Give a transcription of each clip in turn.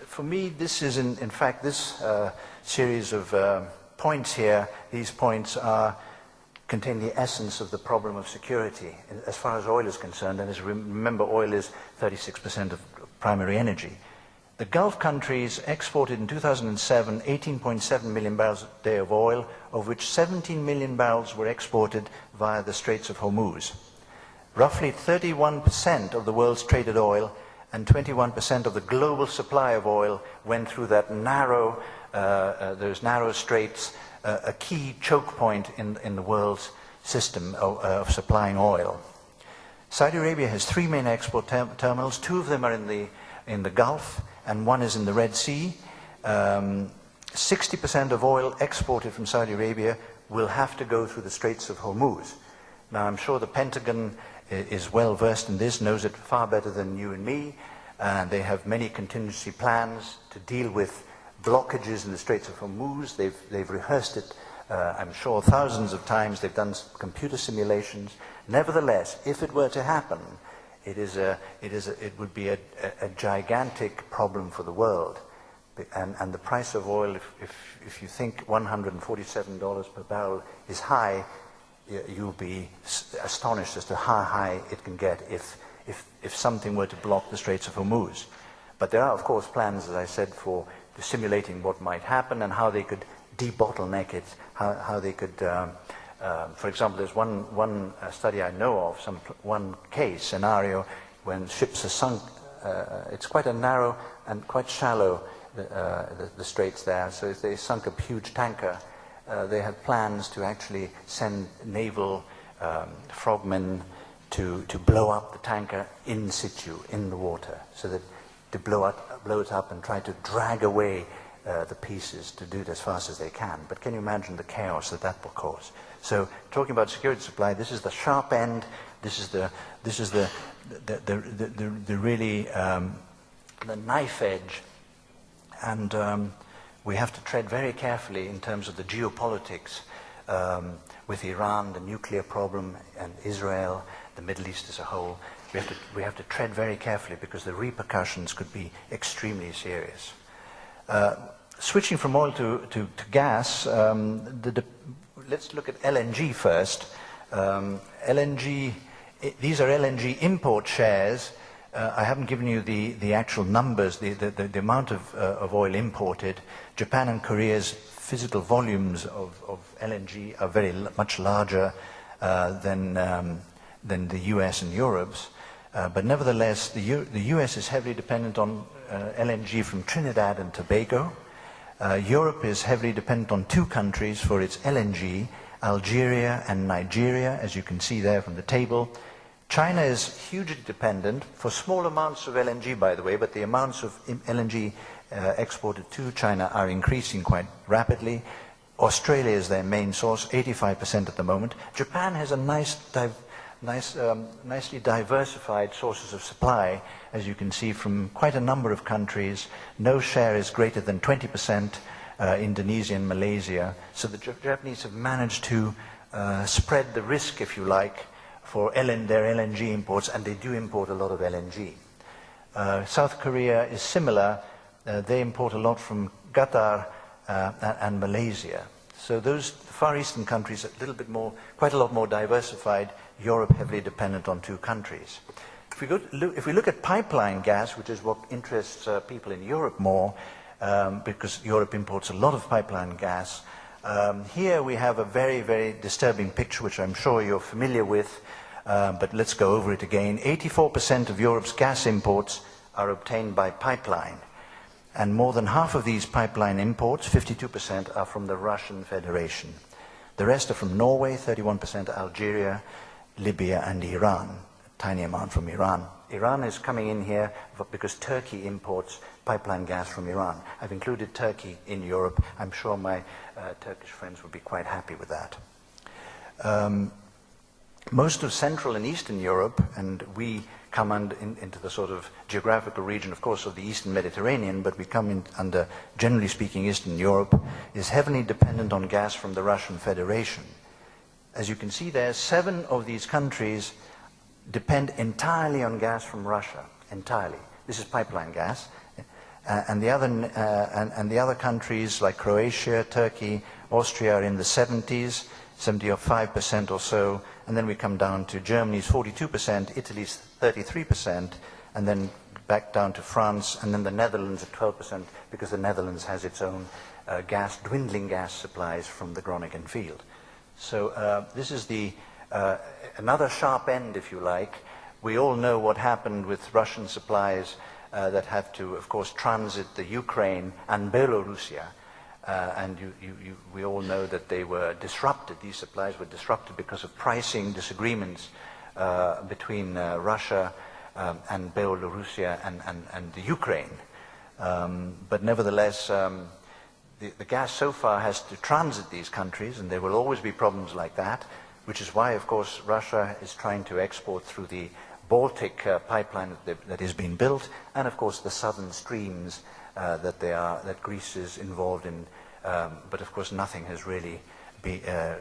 For me, this is in fact this series of points here. These points contain the essence of the problem of security as far as oil is concerned. And as remember, oil is 36% of primary energy. The Gulf countries exported in 2007 18.7 million barrels a day of oil, of which 17 million barrels were exported via the Straits of Hormuz. Roughly 31% of the world's traded oil and 21% of the global supply of oil went through that those narrow straits, a key choke point in the world's system of supplying oil. Saudi Arabia has three main export terminals. Two of them are in the Gulf, and one is in the Red Sea. 60% of oil exported from Saudi Arabia will have to go through the Straits of Hormuz. Now, I'm sure the Pentagon is well versed in this, knows it far better than you and me, and they have many contingency plans to deal with blockages in the Straits of Hormuz. They've rehearsed it, I'm sure, thousands of times. They've done computer simulations. Nevertheless, if it were to happen, it would be a gigantic problem for the world. And the price of oil, if you think $147 per barrel is high, you'll be astonished as to how high it can get if something were to block the Straits of Hormuz. But there are, of course, plans, as I said, for simulating what might happen and how they could debottleneck it, how they could, for example, there's one study I know of, one case scenario when ships are sunk. It's quite a narrow and quite shallow, the straits there. So if they sunk a huge tanker, they had plans to actually send naval frogmen to blow up the tanker in situ, in the water, so that to blow it up and try to drag away the pieces, to do it as fast as they can. But can you imagine the chaos that will cause? So talking about security supply, this is the sharp end. This is the really the knife edge, and we have to tread very carefully in terms of the geopolitics with Iran, the nuclear problem, and Israel, the Middle East as a whole. We have to tread very carefully because the repercussions could be extremely serious. Switching from oil to gas, let's look at LNG first. LNG, these are LNG import shares. I haven't given you the actual numbers, the amount of oil imported. Japan and Korea's physical volumes of LNG are very much larger than the US and Europe's. But nevertheless, the US is heavily dependent on LNG from Trinidad and Tobago. Europe is heavily dependent on two countries for its LNG, Algeria and Nigeria, as you can see there from the table. China is hugely dependent for small amounts of LNG, by the way, but the amounts of LNG exported to China are increasing quite rapidly. Australia is their main source, 85% at the moment. Japan has a nicely diversified sources of supply, as you can see, from quite a number of countries. No share is greater than 20%, Indonesia and Malaysia. So the Japanese have managed to spread the risk, if you like, for their LNG imports, and they do import a lot of LNG. South Korea is similar. They import a lot from Qatar and Malaysia. So those Far Eastern countries are quite a lot more diversified. Europe heavily dependent on two countries. If we look at pipeline gas, which is what interests people in Europe more, because Europe imports a lot of pipeline gas, here we have a very, very disturbing picture, which I'm sure you're familiar with, but let's go over it again. 84% of Europe's gas imports are obtained by pipeline, and more than half of these pipeline imports, 52%, are from the Russian Federation. The rest are from Norway, 31%, Algeria, Libya and Iran, a tiny amount from Iran. Iran is coming in here because Turkey imports pipeline gas from Iran. I've included Turkey in Europe. I'm sure my Turkish friends would be quite happy with that. Most of Central and Eastern Europe, and we come into the sort of geographical region, of course, of the Eastern Mediterranean, but we come under, generally speaking, Eastern Europe, is heavily dependent on gas from the Russian Federation. As you can see there, 7 of these countries depend entirely on gas from Russia, entirely. This is pipeline gas. and the other countries like Croatia, Turkey, Austria are in the 70s, 75% or so, and then we come down to Germany's 42%, Italy's 33%, and then back down to France, and then the Netherlands at 12%, because the Netherlands has its own dwindling gas supplies from the Groningen field. So this is another sharp end, if you like. We all know what happened with Russian supplies that have to, of course, transit the Ukraine and Belarusia. And we all know that they were disrupted. These supplies were disrupted because of pricing disagreements between Russia and Belarusia and the Ukraine. But nevertheless, the gas so far has to transit these countries, and there will always be problems like that, which is why, of course, Russia is trying to export through the Baltic pipeline that is being built, and of course the southern streams that Greece is involved in, but of course nothing has really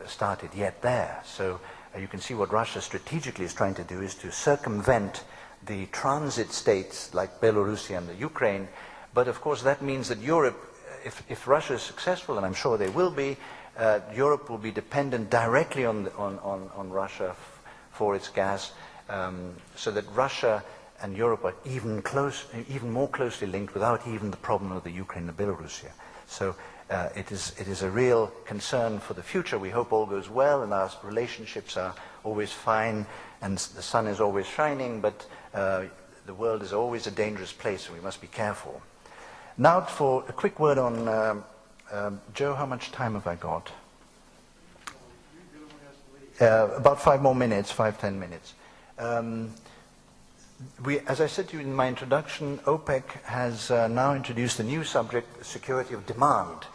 started yet there. So you can see what Russia strategically is trying to do is to circumvent the transit states like Belarus and the Ukraine, but of course that means that Europe, if Russia is successful, and I'm sure they will be, Europe will be dependent directly on Russia for its gas, so that Russia and Europe are even more closely linked without even the problem of the Ukraine and Belarus. So it is a real concern for the future. We hope all goes well and our relationships are always fine and the sun is always shining, but the world is always a dangerous place and we must be careful. Now for a quick word on, Joe, how much time have I got? About 5 more minutes, 10 minutes. As I said to you in my introduction, OPEC has now introduced a new subject, security of demand.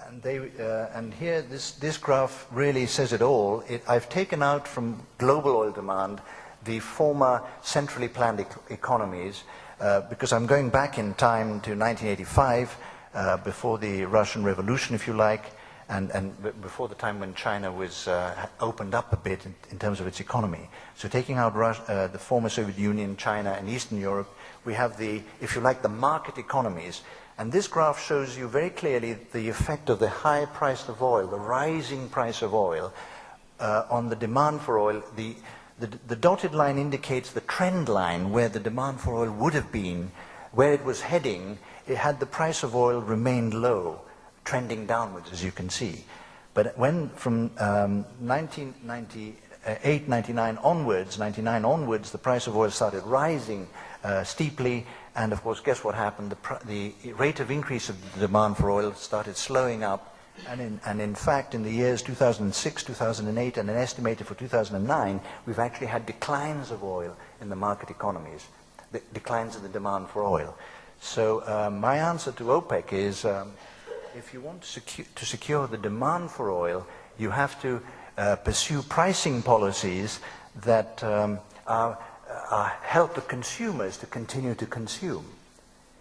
And here, this graph really says it all. I've taken out from global oil demand the former centrally planned economies, because I'm going back in time to 1985, before the Russian Revolution, if you like, and before the time when China was opened up a bit in terms of its economy. So taking out the former Soviet Union, China, and Eastern Europe, we have if you like, the market economies. And this graph shows you very clearly the effect of the high price of oil, the rising price of oil, on the demand for oil. The dotted line indicates the trend line where the demand for oil would have been, where it was heading, had the price of oil remained low, trending downwards, as you can see. But when from 1998, 99 onwards, the price of oil started rising steeply, and of course, guess what happened? The rate of increase of the demand for oil started slowing up, and in fact, in the years 2006, 2008, and an estimated for 2009, we've actually had declines of oil in the market economies, declines in the demand for oil. So my answer to OPEC is, if you want to secure the demand for oil, you have to pursue pricing policies that help the consumers to continue to consume.